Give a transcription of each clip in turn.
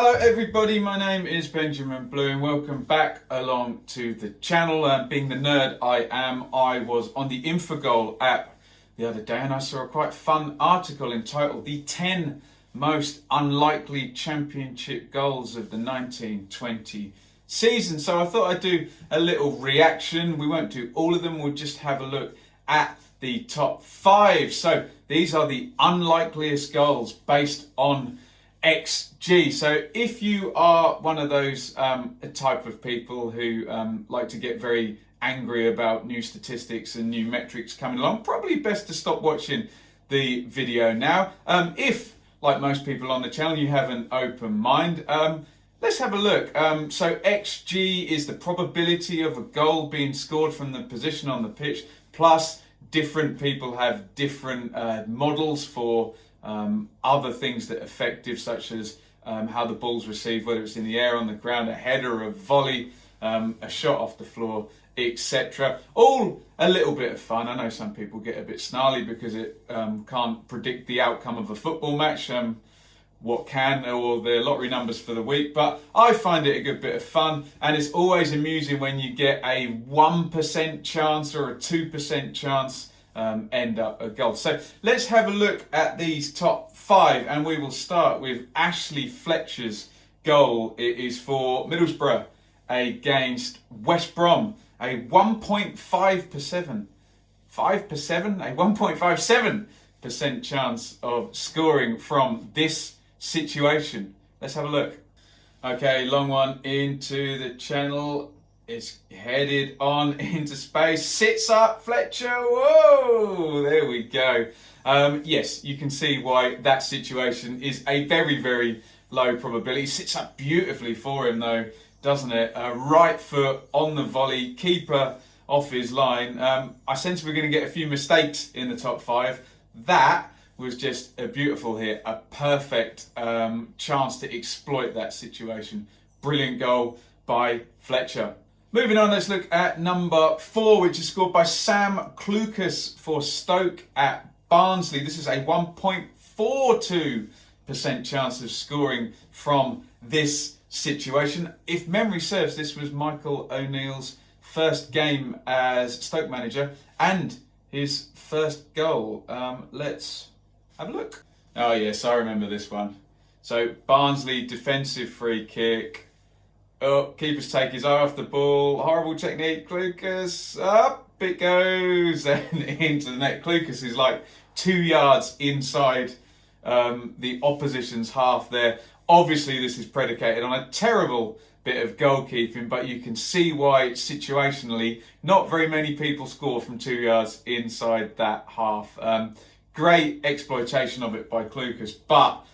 Hello everybody, my name is Benjamin Blue and welcome back along to the channel. Being the nerd I am, I was on the Infogol app the other day and I saw a quite fun article entitled The 10 Most Unlikely Championship Goals of the 1920 season. So I thought I'd do a little reaction. We won't do all of them, we'll just have a look at the top 5. So these are the unlikeliest goals based on XG. So if you are one of those type of people who like to get very angry about new statistics and new metrics coming along, probably best to stop watching the video now. If, like most people on the channel, you have an open mind, let's have a look. So XG is the probability of a goal being scored from the position on the pitch, plus different people have different models for other things that are effective, such as how the ball's received, whether it's in the air, on the ground, a header, a volley, a shot off the floor, etc. All a little bit of fun. I know some people get a bit snarly because it can't predict the outcome of a football match, what can, or the lottery numbers for the week, but I find it a good bit of fun, and it's always amusing when you get a 1% chance or a 2% chance end up a goal. So let's have a look at these top 5, and we will start with Ashley Fletcher's goal. It is for Middlesbrough against West Brom, a 1.57% chance of scoring from this situation. Let's have a look. Okay, long one into the channel. It's headed on into space. Sits up, Fletcher. Whoa! There we go. Yes, you can see why that situation is a very, very low probability. Sits up beautifully for him, though, doesn't it? Right foot on the volley, keeper off his line. I sense we're going to get a few mistakes in the top 5. That was just a beautiful hit, a perfect chance to exploit that situation. Brilliant goal by Fletcher. Moving on, let's look at number 4, which is scored by Sam Clucas for Stoke at Barnsley. This is a 1.42% chance of scoring from this situation. If memory serves, this was Michael O'Neill's first game as Stoke manager and his first goal. Let's have a look. Oh yes, I remember this one. So Barnsley defensive free kick. Oh, keeper's take his eye off the ball. Horrible technique. Clucas, up it goes and into the net. Clucas is like 2 yards inside the opposition's half there. Obviously, this is predicated on a terrible bit of goalkeeping, but you can see why situationally not very many people score from 2 yards inside that half. Great exploitation of it by Clucas, but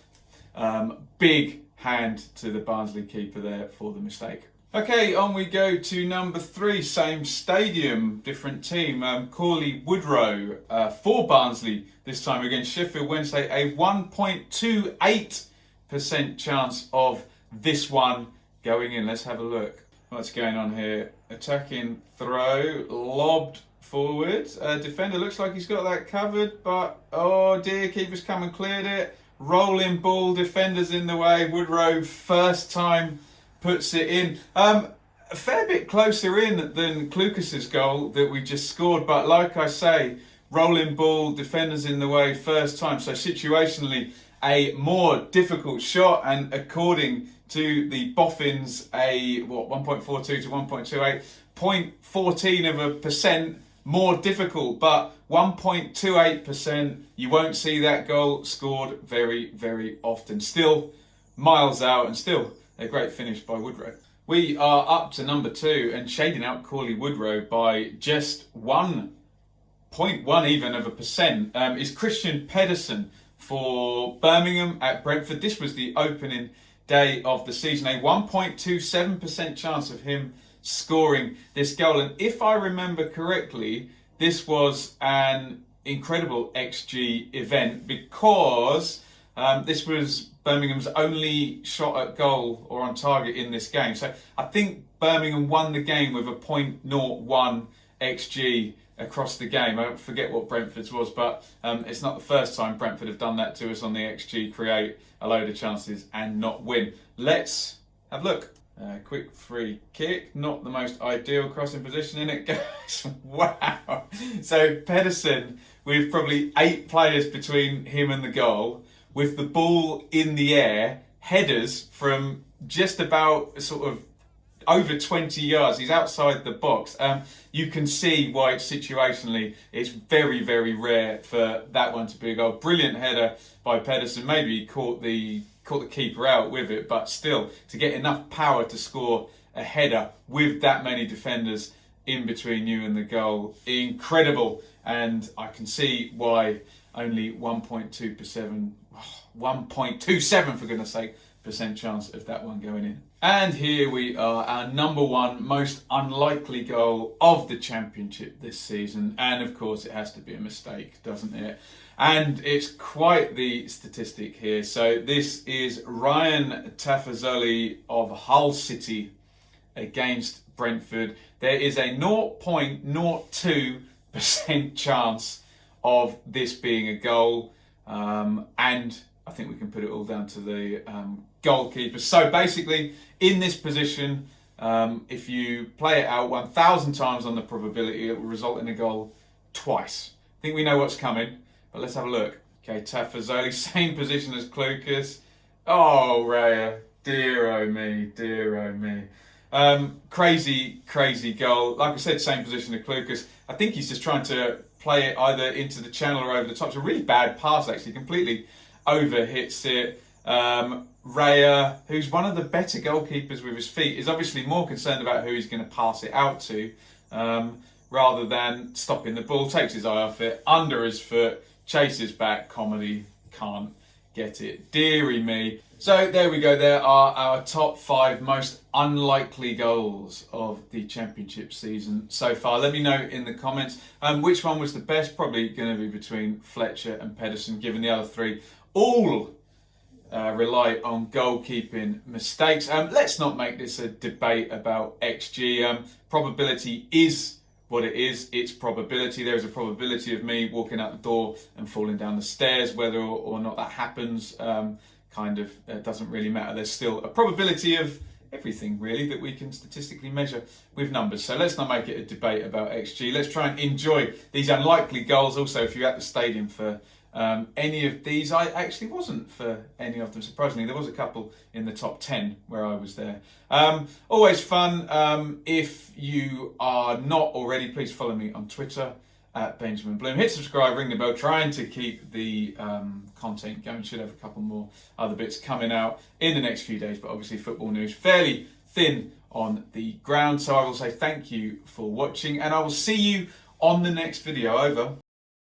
big hand to the Barnsley keeper there for the mistake. Okay, on we go to number 3, same stadium, different team. Cauley Woodrow for Barnsley, this time against Sheffield Wednesday, a 1.28% chance of this one going in. Let's have a look. What's going on here? Attacking throw, lobbed forward. Defender looks like he's got that covered, but oh dear, keeper's come and cleared it. Rolling ball, defenders in the way. Woodrow first time puts it in. A fair bit closer in than Clucas's goal that we just scored, but like I say, rolling ball, defenders in the way first time. So situationally a more difficult shot, and according to the boffins, a 1.42 to 1.28, 0.14% more difficult, but 1.28%, you won't see that goal scored very, very often. Still miles out, and still a great finish by Woodrow. We are up to number 2 and shading out Cauley Woodrow by just 1.1 even of a percent is Christian Pedersen for Birmingham at Brentford. This was the opening day of the season, a 1.27% chance of him scoring this goal, and if I remember correctly, this was an incredible XG event because this was Birmingham's only shot at goal or on target in this game. So I think Birmingham won the game with a 0.01 XG across the game. I forget what Brentford's was, but it's not the first time Brentford have done that to us on the XG, create a load of chances and not win. Let's have a look. Quick free kick, not the most ideal crossing position, in it goes. Wow. So Pedersen, with probably 8 players between him and the goal, with the ball in the air, headers from just about sort of over 20 yards. He's outside the box. You can see why situationally it's very, very rare for that one to be a goal. Brilliant header by Pedersen. Maybe he caught the keeper out with it, but still, to get enough power to score a header with that many defenders in between you and the goal, incredible. And I can see why only 1.27 for goodness sake % chance of that one going in. And here we are, our number 1 most unlikely goal of the championship this season, and of course it has to be a mistake, doesn't it? And it's quite the statistic here. So this is Ryan Tafazoli of Hull City against Brentford. There is a 0.02% chance of this being a goal, and I think we can put it all down to the goalkeeper. So basically, in this position, if you play it out 1,000 times on the probability, it will result in a goal twice. I think we know what's coming, but let's have a look. Okay, Tafazoli, same position as Clucas. Oh, Raya, dear oh me, dear oh me. Crazy goal. Like I said, same position as Clucas. I think he's just trying to play it either into the channel or over the top. It's a really bad pass, actually, completely overhits it. Raya, who's one of the better goalkeepers with his feet, is obviously more concerned about who he's going to pass it out to, rather than stopping the ball. Takes his eye off it, under his foot, chases back. Comedy, can't get it. Deary me. So there we go. There are our top 5 most unlikely goals of the championship season so far. Let me know in the comments which one was the best. Probably going to be between Fletcher and Pedersen, given the other 3 all rely on goalkeeping mistakes. Let's not make this a debate about XG. Probability is what it is. It's probability. There is a probability of me walking out the door and falling down the stairs. Whether or not that happens doesn't really matter. There's still a probability of everything, really, that we can statistically measure with numbers. So let's not make it a debate about XG. Let's try and enjoy these unlikely goals. Also, if you're at the stadium for any of these, I actually wasn't for any of them, surprisingly. There was a couple in the top 10 where I was there. Always fun. If you are not already, please follow me on Twitter at Benjamin Bloom. Hit subscribe, ring the bell, trying to keep the content going. Should have a couple more other bits coming out in the next few days, but obviously football news fairly thin on the ground. So I will say thank you for watching, and I will see you on the next video. Over.